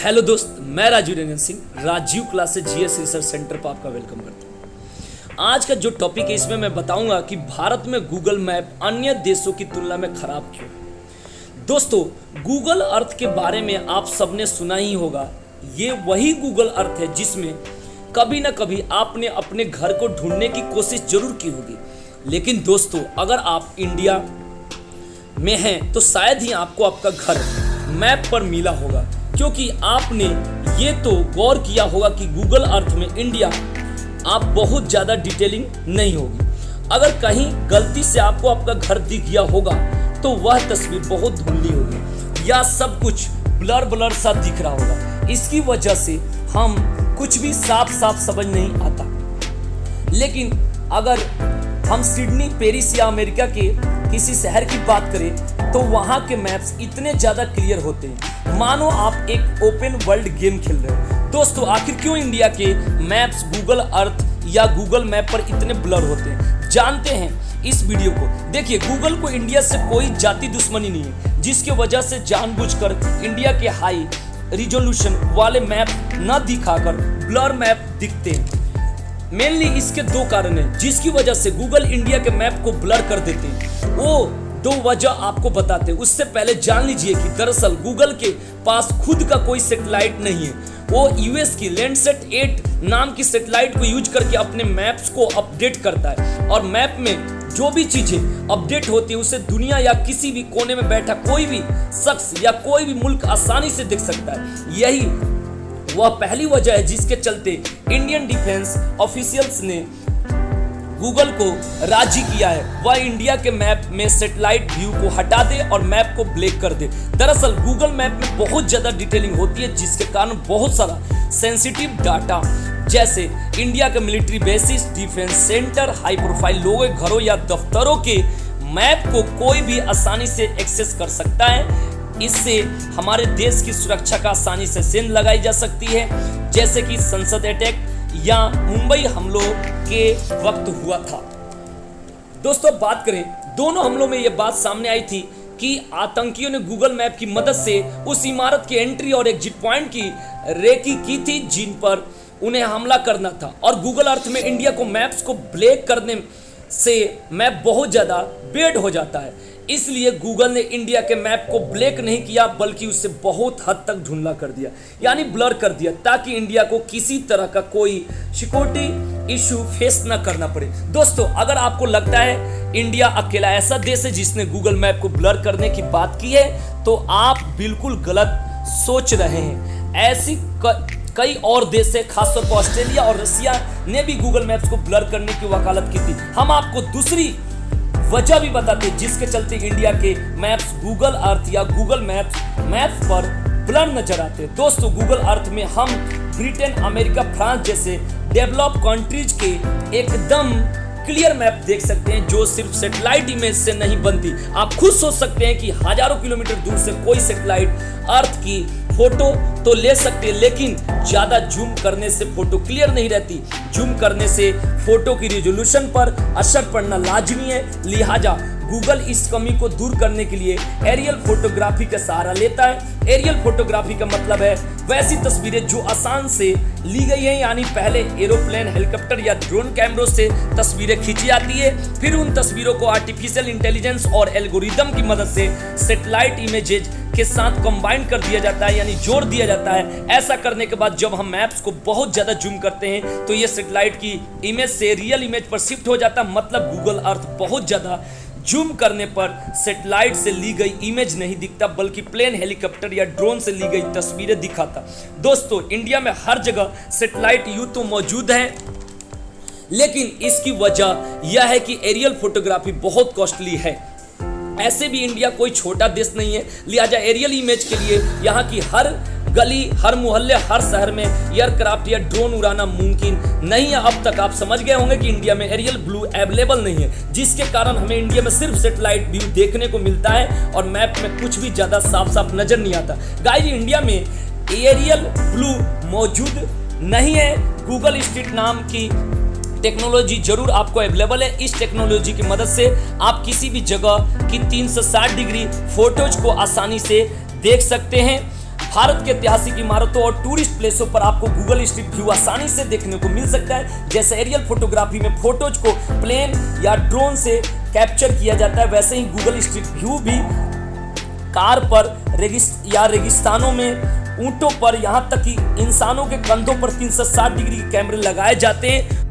Hello दोस्त, मैं Rajiv Ranjan Singh Rajiv classes GS research centre पर आपका वेलकम करता हूँ। आज का जो टॉपिक है इसमें मैं बताऊंगा कि भारत में गूगल मैप अन्य देशों की तुलना में खराब क्यों है। दोस्तों, गूगल अर्थ के बारे में आप सबने सुना ही होगा। ये वही गूगल अर्थ है जिसमें कभी ना कभी आपने अपने घर को ढूंढने की कोशिश जरूर की होगी। लेकिन दोस्तों, अगर आप इंडिया में हैं तो शायद ही आपको आपका घर मैप पर मिला होगा, क्योंकि आपने ये तो गौर किया होगा कि गूगल अर्थ में इंडिया आप बहुत ज़्यादा डिटेलिंग नहीं होगी। अगर कहीं गलती से आपको आपका घर दिख गया होगा तो वह तस्वीर बहुत धुंधली होगी या सब कुछ ब्लर ब्लर सा दिख रहा होगा। इसकी वजह से हम कुछ भी साफ साफ समझ नहीं आता। लेकिन अगर हम सिडनी, पेरिस या अमेरिका के किसी शहर की बात करें तो वहाँ के मैप्स इतने ज़्यादा क्लियर होते हैं मानो आप एक ओपन वर्ल्ड गेम खेल रहे हो। दोस्तों, आखिर क्यों इंडिया के मैप्स गूगल अर्थ या गूगल मैप पर इतने ब्लर होते हैं, जानते हैं इस वीडियो को। देखिए, गूगल को इंडिया से कोई जाति दुश्मनी नहीं है, जिसकी वजह से जानबूझकर इंडिया के हाई रिजोल्यूशन वाले मैप न दिखाकर ब्लर मैप दिखते हैं। मेनली इसके दो कारण हैं जिसकी वजह से गूगल इंडिया के मैप को ब्लर कर देते हैं। वो दो वजह आपको बताते हैं। उससे पहले जान लीजिए कि दरअसल गूगल के पास खुद का कोई सैटेलाइट नहीं है। वो यूएस की लैंडसेट 8 नाम की सैटेलाइट को यूज करके अपने मैप्स को अपडेट करता है, और मैप में जो भी चीजें अपडेट होती है उसे दुनिया या किसी भी कोने में बैठा कोई भी शख्स या कोई भी मुल्क आसानी से देख सकता है। यही वह पहली वजह है जिसके चलते इंडियन डिफेंस ऑफिशियल्स ने गूगल को राजी किया है वह इंडिया के मैप में सैटेलाइट व्यू को हटा दे और मैप को ब्लैक कर दे। दरअसल गूगल मैप में बहुत ज़्यादा डिटेलिंग होती है, जिसके कारण बहुत सारा सेंसिटिव डाटा जैसे इंडिया के military bases, defence centre, high profile लोगों के घरों या दफ्तरों के मैप को कोई भी आसानी से एक्सेस कर सकता है। इससे हमारे देश की सुरक्षा का आसानी से सेंध लगाई जा सकती है, जैसे कि संसद अटैक या मुंबई हमलों के वक्त हुआ था। दोस्तों, बात करें दोनों हमलों में यह बात सामने आई थी कि आतंकियों ने गूगल मैप की मदद से उस इमारत के एंट्री और एग्जिट पॉइंट की रेकी की थी जिन पर उन्हें हमला करना था। और गूगल अर्थ में इंडिया को मैप्स को ब्लैक करने से मैप बहुत ज़्यादा बेड हो जाता है। इसलिए गूगल ने इंडिया के मैप को ब्लैक नहीं किया, बल्कि उसे बहुत हद तक धुंधला कर दिया, यानी ब्लर कर दिया, ताकि इंडिया को किसी तरह का कोई सिक्योरिटी इशू फेस ना करना पड़े। दोस्तों, अगर आपको लगता है इंडिया अकेला ऐसा देश है जिसने गूगल मैप को ब्लर करने की बात की है, तो आप बिल्कुल गलत सोच रहे हैं। ऐसी कई और देश है, खासतौर पर ऑस्ट्रेलिया और रसिया ने भी गूगल मैप्स को ब्लर करने की वकालत की थी। हम आपको दूसरी वजह भी बताते हैं जिसके चलते इंडिया के मैप्स गूगल अर्थ या गूगल मैप्स पर ब्लर नजर आते हैं। दोस्तों, गूगल अर्थ में हम ब्रिटेन, अमेरिका, फ्रांस जैसे डेवलप कंट्रीज के एकदम क्लियर मैप देख सकते हैं, जो सिर्फ सैटेलाइट इमेज से नहीं बनती। आप खुद सोच सकते हैं कि हजारों किलोमीटर दूर से कोई सैटेलाइट अर्थ की फोटो तो ले सकते हैं, लेकिन ज़्यादा जूम करने से फोटो क्लियर नहीं रहती। जूम करने से फोटो की रिजोल्यूशन पर असर पड़ना लाजमी है। लिहाजा गूगल इस कमी को दूर करने के लिए एरियल फोटोग्राफी का सहारा लेता है। एरियल फोटोग्राफी का मतलब है वैसी तस्वीरें जो आसान से ली गई हैं, यानी पहले एरोप्लेन, हेलीकॉप्टर या ड्रोन कैमरों से तस्वीरें खींची जाती है, फिर उन तस्वीरों को आर्टिफिशियल इंटेलिजेंस और एल्गोरिदम की मदद से सैटेलाइट इमेजेज के साथ कंबाइन कर दिया जाता है, यानी जोड़ दिया जाता है। ऐसा करने के बाद जब हम मैप्स को बहुत ज़्यादा जूम करते हैं तो ये सैटेलाइट की इमेज से रियल इमेज पर शिफ्ट हो जाता है। मतलब गूगल अर्थ बहुत ज़्यादा जूम करने पर सैटेलाइट से ली गई इमेज नहीं दिखता, बल्कि प्लेन, हेलीकॉप्टर या ड्रोन से ली गई तस्वीरें दिखाता। दोस्तों, इंडिया में हर जगह सैटेलाइट यूं तो मौजूद है, लेकिन इसकी वजह यह है कि एरियल फोटोग्राफी बहुत कॉस्टली है। ऐसे भी इंडिया कोई छोटा देश नहीं है, लिहाजा एरियल इमेज के लिए यहाँ की हर गली, हर मोहल्ले, हर शहर में एयरक्राफ्ट या ड्रोन उड़ाना मुमकिन नहीं है। अब तक आप समझ गए होंगे कि इंडिया में एरियल ब्लू अवेलेबल नहीं है, जिसके कारण हमें इंडिया में सिर्फ सैटेलाइट व्यू देखने को मिलता है और मैप में कुछ भी ज़्यादा साफ साफ नजर नहीं आता। गाइस, इंडिया में एरियल ब्लू मौजूद नहीं है। गूगल स्ट्रीट नाम की टेक्नोलॉजी जरूर आपको अवेलेबल है। इस टेक्नोलॉजी की मदद से आप किसी भी जगह की 360 डिग्री फोटोज को आसानी से देख सकते हैं। भारत के ऐतिहासिक इमारतों और टूरिस्ट प्लेसों पर आपको गूगल स्ट्रीट व्यू आसानी से देखने को मिल सकता है। जैसे एरियल फोटोग्राफी में फोटोज को प्लेन या ड्रोन से कैप्चर किया जाता है, वैसे ही गूगल स्ट्रीट व्यू भी कार पर रेगिस्तानों में, ऊंटों पर, यहाँ तक कि इंसानों के कंधों पर 360 डिग्री के कैमरे लगाए जाते हैं